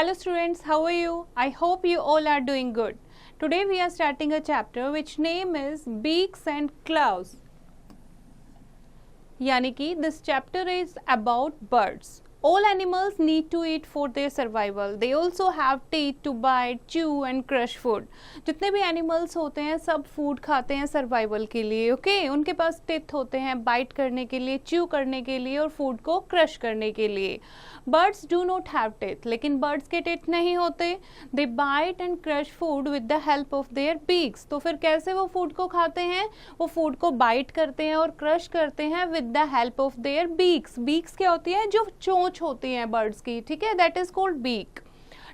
Hello students, how are you? I hope you all are doing good. Today we are starting a chapter which name is Beaks and Claws. यानी कि this chapter is about birds. All animals need to eat for their survival. They also have teeth to bite, chew and crush food. जितने भी animals होते हैं सब food खाते हैं survival के लिए, ओके? उनके पास टीथ होते हैं बाइट करने के लिए, च्यू करने के लिए और फूड को क्रश करने के लिए. Birds do not have teeth, लेकिन बर्ड्स के टीथ नहीं होते. They bite and crush food with the help of their beaks. तो फिर कैसे वो फूड को खाते हैं? वो फूड को बाइट करते हैं और क्रश करते हैं with the help of their beaks. Beaks क्या होती है? जो चोंच होती है बर्ड्स की, ठीक है, that is called beak.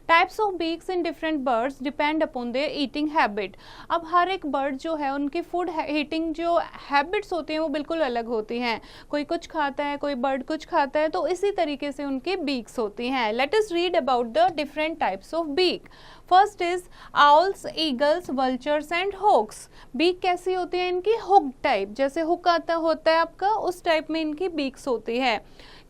Types of beaks in different birds depend upon their eating habit. अब हर एक बर्ड जो है उनकी फूड ईटिंग जो हैबिट्स होती हैं वो बिल्कुल अलग होती हैं. कोई कुछ खाता है, कोई बर्ड कुछ खाता है, तो इसी तरीके से उनकी बीक्स होती हैं. Let us read about the different types of beak. First is owls, eagles, vultures and hawks. Beak कैसी होती है इनकी? हुक टाइप, जैसे हुक आता होता है आपका, उस टाइप में इनकी बीक्स होती है.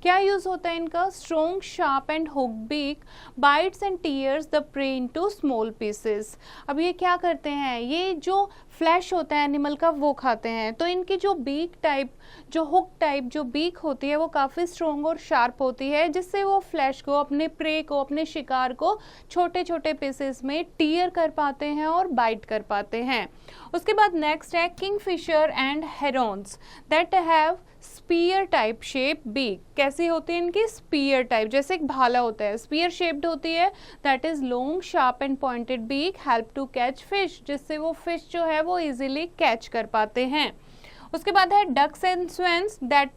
क्या यूज होता है इनका? Strong, sharp and hook beak bites and tears the prey into small pieces. अब ये क्या करते हैं? ये जो फ्लैश होता है एनिमल का वो खाते हैं. तो इनकी जो बीक टाइप, जो हुक टाइप जो बीक होती है वो काफ़ी स्ट्रॉन्ग और शार्प होती है, जिससे वो फ्लैश को, अपने प्रे को, अपने शिकार को छोटे छोटे पीसेस में टीयर कर पाते हैं और बाइट कर पाते हैं. उसके बाद नेक्स्ट है kingfisher and herons that have spear type shape beak. कैसी होती है इनकी? स्पीयर टाइप, जैसे एक भाला होता है, स्पीयर शेप्ड होती है. That is long, sharp and pointed beak help to catch fish, जिससे वो फिश जो है वो इजीली कैच कर पाते हैं. उसके बाद है ducks and swans that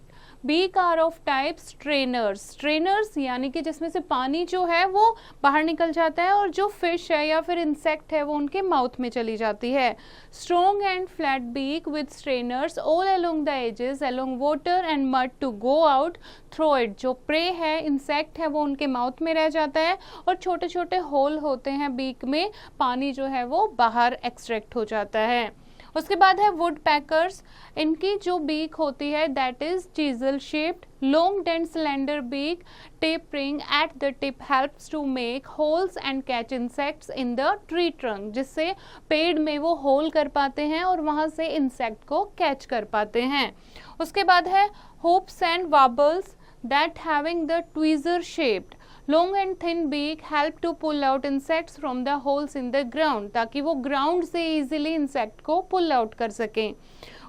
beak are of type strainers. Strainers यानी कि जिसमें से पानी जो है वो बाहर निकल जाता है और जो फिश है या फिर इंसेक्ट है वो उनके माउथ में चली जाती है. Strong and flat beak with strainers all along the edges along water and mud to go out through it. जो प्रे है, इंसेक्ट है, वो उनके माउथ में रह जाता है और छोटे छोटे होल होते हैं बीक में, पानी जो है वो बाहर एक्सट्रैक्ट हो जाता है. उसके बाद है वुड पैकर्स. इनकी जो बीक होती है that is chisel shaped, long dent cylinder beak tapering at the tip helps to make holes and catch insects in the tree trunk. जिससे पेड़ में वो होल कर पाते हैं और वहां से इंसेक्ट को कैच कर पाते हैं. उसके बाद है hoopoes and warblers that having the tweezer shaped long and thin beak help to pull out insects from the holes in the ground, ताकि वो ग्राउंड से इजीली इंसेक्ट को पुल आउट कर सकें.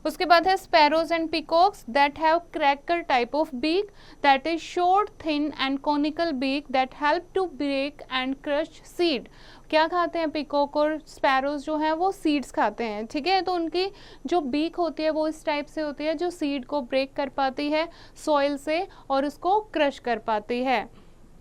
उसके बाद है sparrows and peacocks that have cracker type of beak that is short, thin and conical beak that help to break and crush seed. क्या खाते हैं पिकॉक और स्पैरोज जो हैं वो सीड्स खाते हैं, ठीक है. तो उनकी जो बीक होती है वो इस टाइप से होती है जो सीड को ब्रेक कर पाती है सॉइल से और उसको क्रश कर पाती है.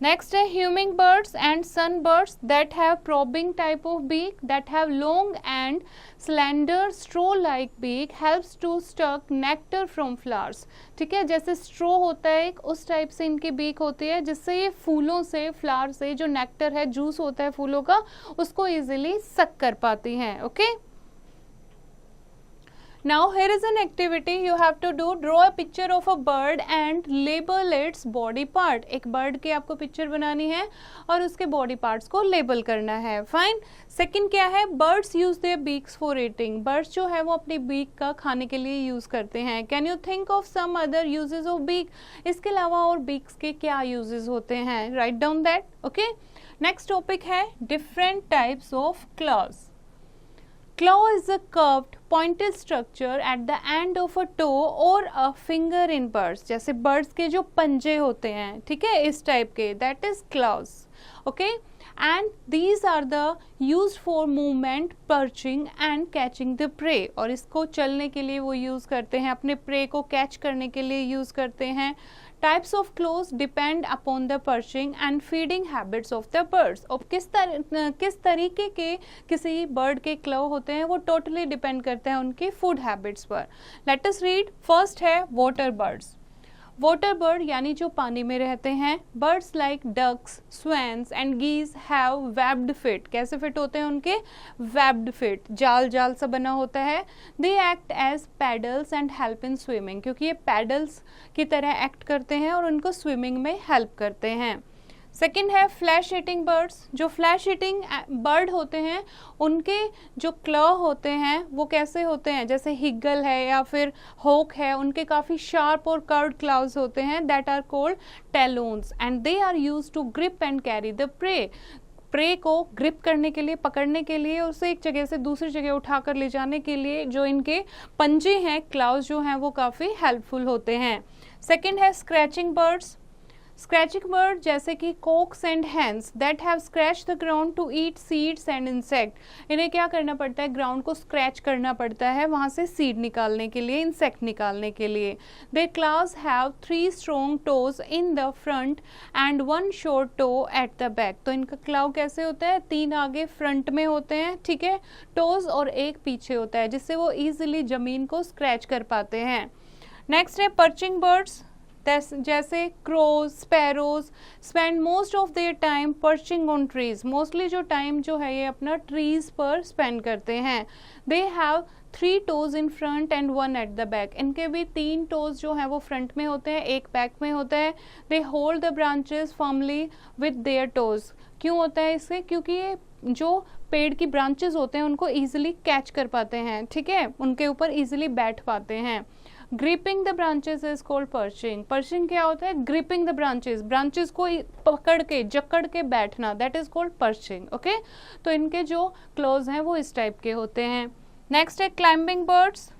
Next है humming birds and sunbirds that have probing type of beak that have long and slender straw-like beak helps to suck nectar from flowers. ठीक है, जैसे straw होता है एक, उस टाइप से इनकी बीक होती है जिससे ये फूलों से, फ्लावर से जो नेक्टर है, जूस होता है फूलों का, उसको इजीली सक कर पाती हैं. Okay. Now here is an activity you have to do. Draw a picture of a bird and label its body part. एक बर्ड की आपको पिक्चर बनानी है और उसके बॉडी पार्ट्स को लेबल करना है. फाइन. सेकंड क्या है? Buds use their beaks for eating. Birds जो है वो अपनी बीक का खाने के लिए यूज करते हैं. Can you think of some other uses of beak? इसके अलावा और बीक्स के क्या यूजेस होते हैं? Write down that. Okay. Next topic है different types of claws. Claw is a curved, pointed structure at the end of a toe or a finger in birds. जैसे birds के जो पंजे होते हैं, ठीक है, इस टाइप के, that is claws. Okay? And these are the used for movement, perching and catching the prey. और इसको चलने के लिए वो यूज़ करते हैं, अपने prey को कैच करने के लिए यूज़ करते हैं. Types of claws depend upon the perching and feeding habits of the birds. और किस तरीके के किसी बर्ड के क्लो होते हैं वो टोटली डिपेंड करते हैं उनके फूड हैबिट्स पर. Let us read. फर्स्ट है वाटर बर्ड्स. वाटर बर्ड यानी जो पानी में रहते हैं. Birds like ducks, swans and geese have webbed feet. कैसे फिट होते हैं उनके? वेब्ड फिट, जाल जाल सा बना होता है. They act as paddles and help in swimming, क्योंकि ये पैडल्स की तरह एक्ट करते हैं और उनको स्विमिंग में हेल्प करते हैं. सेकेंड है फ्लैश ईटिंग बर्ड्स। जो फ्लैश ईटिंग बर्ड होते हैं उनके जो क्लॉ होते हैं वो कैसे होते हैं, जैसे हिगल है या फिर होक है, उनके काफ़ी शार्प और कर्व्ड क्लाउज होते हैं, that are called talons and they are used to grip and carry the prey को ग्रिप करने के लिए, पकड़ने के लिए, उसे एक जगह से दूसरी जगह उठाकर ले जाने के लिए जो इनके पंजे हैं, क्लाउज जो हैं, वो काफ़ी हेल्पफुल होते हैं। सेकेंड है स्क्रैचिंग बर्ड्स। स्क्रैचिंग बर्ड जैसे कि cocks and hens that have scratch the ground to eat seeds and insect, इन्हें क्या करना पड़ता है, ग्राउंड को स्क्रैच करना पड़ता है वहाँ से सीड निकालने के लिए, इंसेक्ट निकालने के लिए। They claws have 3 strong toes in the front and 1 short toe at the back. तो इनका क्लाव कैसे होता है, 3 आगे फ्रंट में होते हैं, ठीक है, टोज और 1 पीछे होता है, जिससे वो ईजिली जमीन को स्क्रैच कर पाते हैं। नेक्स्ट है पर्चिंग बर्ड्स, जैसे crows, sparrows spend most of their time perching on trees. Mostly जो टाइम जो है ये अपना ट्रीज पर स्पेंड करते हैं। They have 3 toes in front and 1 at the back. इनके भी 3 टोज जो हैं वो फ्रंट में होते हैं, 1 बैक में होता है। They hold the branches firmly with their toes. क्यों होता है इससे, क्योंकि ये जो पेड़ की ब्रांचेस होते हैं उनको ईजिली कैच कर पाते हैं, ठीक है, उनके ऊपर ईजिली बैठ पाते हैं। Gripping the branches is called perching. Perching क्या होता है, ग्रिपिंग द ब्रांचेस, ब्रांचेस को पकड़ के जकड़ के बैठना, that is called perching. Okay, तो इनके जो क्लोज हैं वो इस टाइप के होते हैं। नेक्स्ट है climbing birds.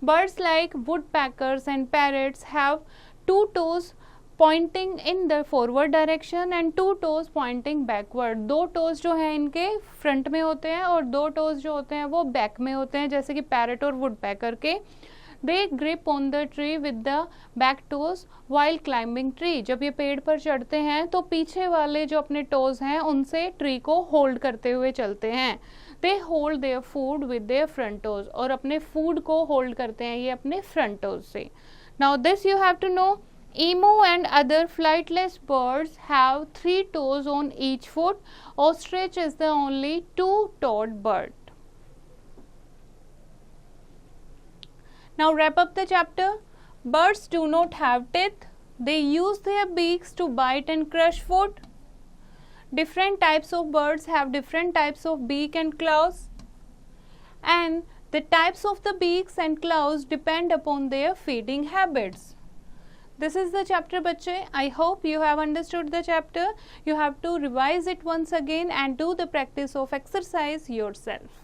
Birds like woodpeckers and parrots have 2 toes pointing in the forward direction and 2 toes pointing backward. 2 toes जो है इनके फ्रंट में होते हैं और 2 टोज जो होते हैं वो बैक में होते हैं, जैसे कि पैरट और वुड पैकर के। They grip on the tree with the back toes while climbing tree। जब ये पेड़ पर चढ़ते हैं तो पीछे वाले जो अपने टोज हैं उनसे ट्री को होल्ड करते हुए चलते हैं। They hold their food with their front toes। और अपने फूड को होल्ड करते हैं ये अपने फ्रंट टोज से। Now this you have to know, emu and other flightless birds have 3 toes on each foot। Ostrich is the only 2-toed bird। Now wrap up the chapter. Birds do not have teeth. They use their beaks to bite and crush food. Different types of birds have different types of beak and claws. And the types of the beaks and claws depend upon their feeding habits. This is the chapter, bachche. I hope you have understood the chapter. You have to revise it once again and do the practice of exercise yourself.